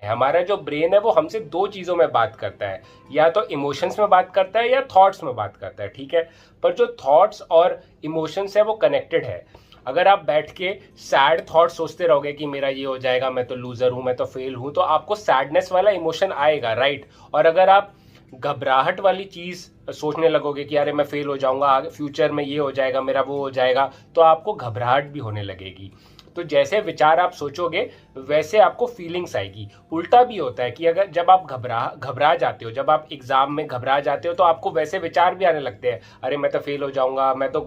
हमारा जो ब्रेन है वो हमसे दो चीज़ों में बात करता है, या तो इमोशंस में बात करता है या थॉट्स में बात करता है, ठीक है। पर जो थॉट्स और इमोशंस है वो कनेक्टेड है। अगर आप बैठ के सैड थॉट्स सोचते रहोगे कि मेरा ये हो जाएगा, मैं तो लूजर हूँ, मैं तो फेल हूँ, तो आपको सैडनेस वाला इमोशन आएगा, राइट। और अगर आप घबराहट वाली चीज़ सोचने लगोगे कि अरे मैं फेल हो जाऊंगा, आगे फ्यूचर में ये हो जाएगा मेरा, वो हो जाएगा, तो आपको घबराहट भी होने लगेगी। तो जैसे विचार आप सोचोगे वैसे आपको फीलिंग्स आएगी। उल्टा भी होता है कि अगर जब आप घबरा जाते हो, जब आप एग्जाम में घबरा जाते हो, तो आपको वैसे विचार भी आने लगते हैं, अरे मैं तो फेल हो जाऊंगा, मैं तो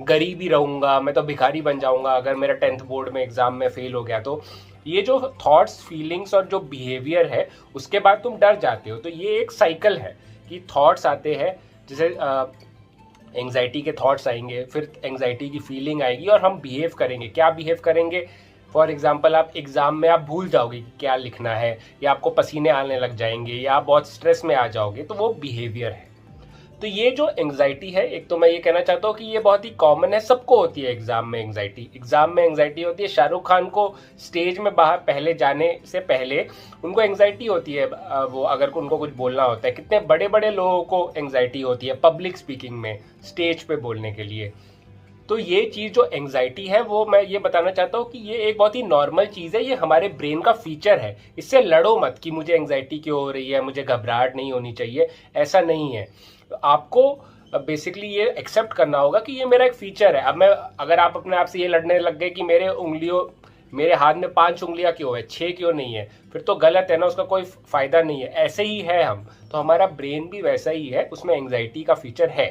गरीब ही रहूंगा, मैं तो भिखारी बन जाऊंगा अगर मेरा 10th बोर्ड में एग्जाम में फेल हो गया तो। ये जो थॉट्स, फीलिंग्स और जो बिहेवियर है, उसके बाद तुम डर जाते हो। तो ये एक साइकिल है कि थॉट्स आते हैं, जैसे एंग्जाइटी के थॉट्स आएंगे, फिर एंग्जाइटी की फीलिंग आएगी और हम बिहेव करेंगे। क्या बिहेव करेंगे? फॉर एग्जाम्पल, आप एग्जाम में आप भूल जाओगे कि क्या लिखना है, या आपको पसीने आने लग जाएंगे, या आप बहुत स्ट्रेस में आ जाओगे, तो वो बिहेवियर है। तो ये जो एंग्जाइटी है, एक तो मैं ये कहना चाहता हूँ कि ये बहुत ही कॉमन है, सबको होती है एग्जाम में एंग्जाइटी होती है। शाहरुख खान को स्टेज में बाहर पहले जाने से पहले उनको एंग्जाइटी होती है, वो अगर उनको कुछ बोलना होता है। कितने बड़े बड़े लोगों को एंग्जाइटी होती है पब्लिक स्पीकिंग में, स्टेज पे बोलने के लिए। तो ये चीज़ जो एंग्जाइटी है, वो मैं ये बताना चाहता हूँ कि ये एक बहुत ही नॉर्मल चीज़ है, ये हमारे ब्रेन का फीचर है। इससे लड़ो मत कि मुझे एंग्जाइटी क्यों हो रही है, मुझे घबराहट नहीं होनी चाहिए, ऐसा नहीं है। तो आपको बेसिकली ये एक्सेप्ट करना होगा कि ये मेरा एक फीचर है। अब मैं, अगर आप अपने आप से ये लड़ने लग गए कि मेरे हाथ में 5 उंगलियां क्यों है, 6 क्यों नहीं है, फिर तो गलत है ना, उसका कोई फायदा नहीं है। ऐसे ही है हम, तो हमारा ब्रेन भी वैसा ही है, उसमें एंग्जाइटी का फीचर है,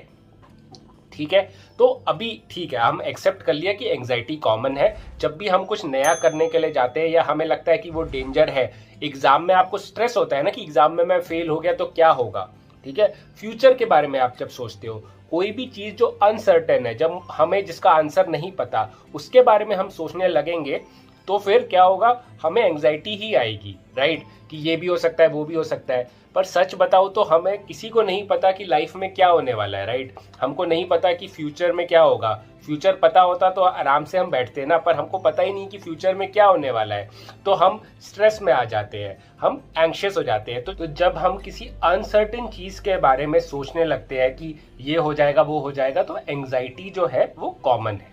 ठीक है। तो अभी ठीक है, हम एक्सेप्ट कर लिया कि एंग्जाइटी कॉमन है। जब भी हम कुछ नया करने के लिए जाते हैं या हमें लगता है कि वो डेंजर है, एग्जाम में आपको स्ट्रेस होता है ना कि एग्जाम में मैं फेल हो गया तो क्या होगा, ठीक है। फ्यूचर के बारे में आप जब सोचते हो, कोई भी चीज जो अनसर्टेन है, जब हमें जिसका आंसर नहीं पता, उसके बारे में हम सोचने लगेंगे, तो फिर क्या होगा, हमें एंग्जाइटी ही आएगी, राइट, कि ये भी हो सकता है, वो भी हो सकता है। पर सच बताओ तो हमें किसी को नहीं पता कि लाइफ में क्या होने वाला है, राइट। हमको नहीं पता कि फ्यूचर में क्या होगा। फ्यूचर पता होता तो आराम से हम बैठते ना, पर हमको पता ही नहीं कि फ्यूचर में क्या होने वाला है, तो हम स्ट्रेस में आ जाते हैं, हम एंग्शियस हो जाते हैं। तो जब हम किसी अनसर्टेन चीज के बारे में सोचने लगते हैं कि ये हो जाएगा, वो हो जाएगा, तो एंग्जाइटी जो है वो कॉमन है।